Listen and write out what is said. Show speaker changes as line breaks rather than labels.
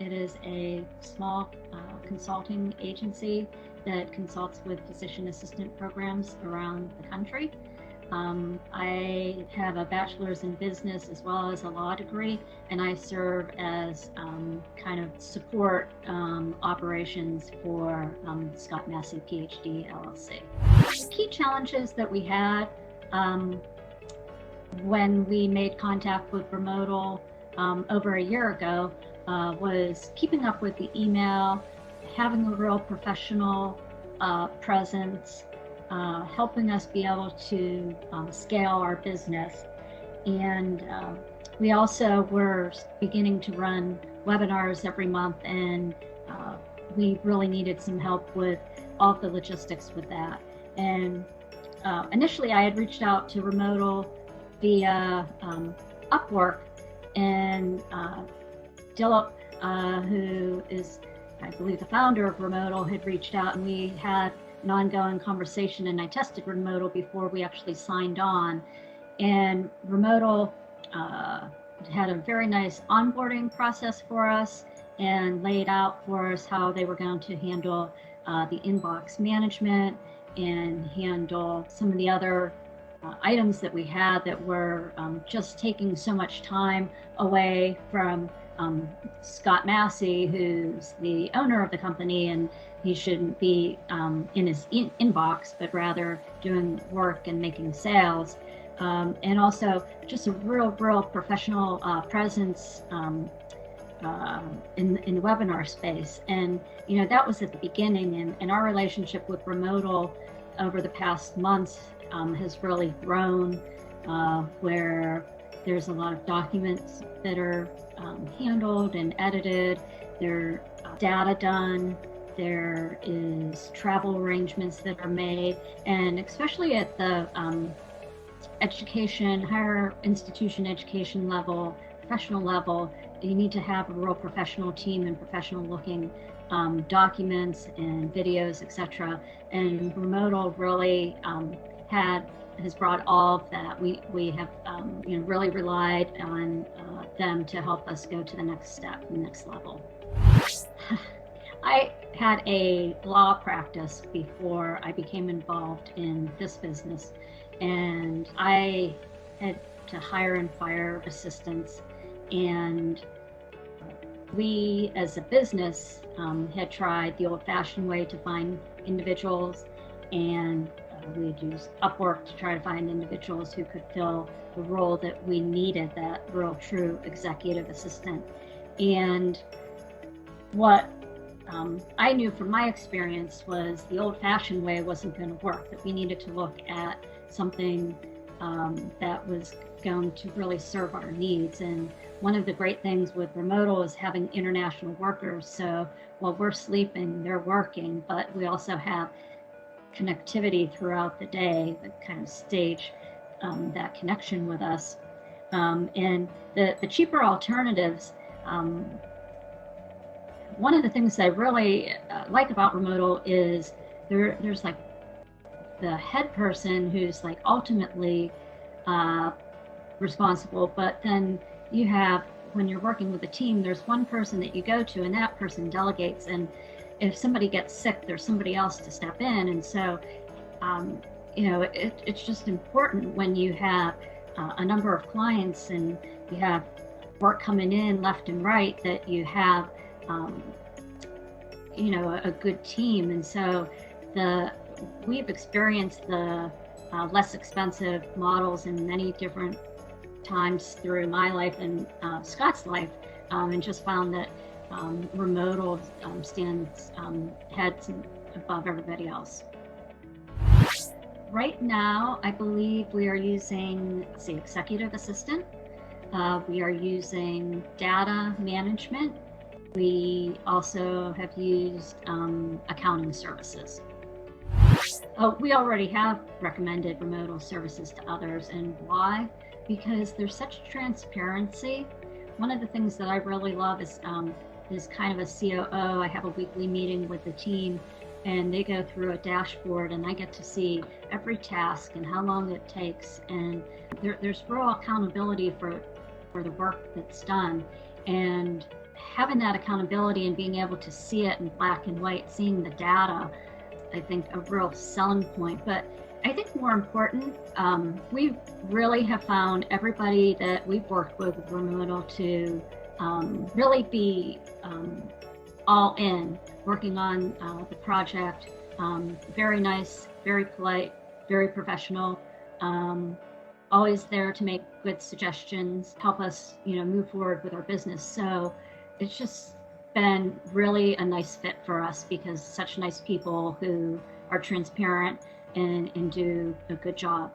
It is a small consulting agency that consults with physician assistant programs around the country. I have a bachelor's in business as well as a law degree, and I serve as kind of support operations for Scott Massey, PhD, LLC. The key challenges that we had when we made contact with Remodal over a year ago was keeping up with the email, having a real professional presence, helping us be able to scale our business. And we also were beginning to run webinars every month, and we really needed some help with all the logistics with that. And initially I had reached out to Remodal via Upwork, and Dilip, who is, I believe, the founder of Remodal, had reached out, and we had an ongoing conversation, and I tested Remodal before we actually signed on. And Remodal had a very nice onboarding process for us and laid out for us how they were going to handle the inbox management and handle some of the other items that we had that were just taking so much time away from Scott Massey, who's the owner of the company, and he shouldn't be in his inbox, but rather doing work and making sales. And also just a real professional presence in the webinar space. And, you know, that was at the beginning, and our relationship with Remodal over the past months has really grown, where there's a lot of documents that are handled and edited. There data done. There is travel arrangements that are made, and especially at the education, higher institution education level, professional level, you need to have a real professional team and professional looking documents and videos, etc. And Remodal really has brought all of that. We have really relied on them to help us go to the next step, the next level. I had a law practice before I became involved in this business, and I had to hire and fire assistants, and we as a business had tried the old-fashioned way to find individuals, and we had used Upwork to try to find individuals who could fill the role that we needed, that real true executive assistant. And what I knew from my experience was the old-fashioned way wasn't going to work, that we needed to look at something that was going to really serve our needs. And one of the great things with Remodal is having international workers. So while we're sleeping, they're working, but we also have connectivity throughout the day that kind of stage that connection with us. And the cheaper alternatives, one of the things I really like about Remodal is there's like the head person who's like ultimately responsible, but then you have, when you're working with a team, there's one person that you go to, and that person delegates, and if somebody gets sick, there's somebody else to step in. And so it's just important when you have a number of clients and you have work coming in left and right, that you have a good team. And so we've experienced the less expensive models in many different times through my life and Scott's life, and just found that Remodal stands heads above everybody else. Right now, I believe we are using the executive assistant. We are using data management. We also have used accounting services. We already have recommended Remodal services to others, and why? Because there's such transparency. One of the things that I really love is kind of a COO. I have a weekly meeting with the team, and they go through a dashboard, and I get to see every task and how long it takes, and there's real accountability for the work that's done. And having that accountability and being able to see it in black and white, seeing the data, I think a real selling point. But I think more important, we really have found everybody that we've worked with remotal to really be all in, working on the project. Very nice, very polite, very professional. Always there to make good suggestions, help us, move forward with our business. So it's just been really a nice fit for us because such nice people who are transparent and do a good job.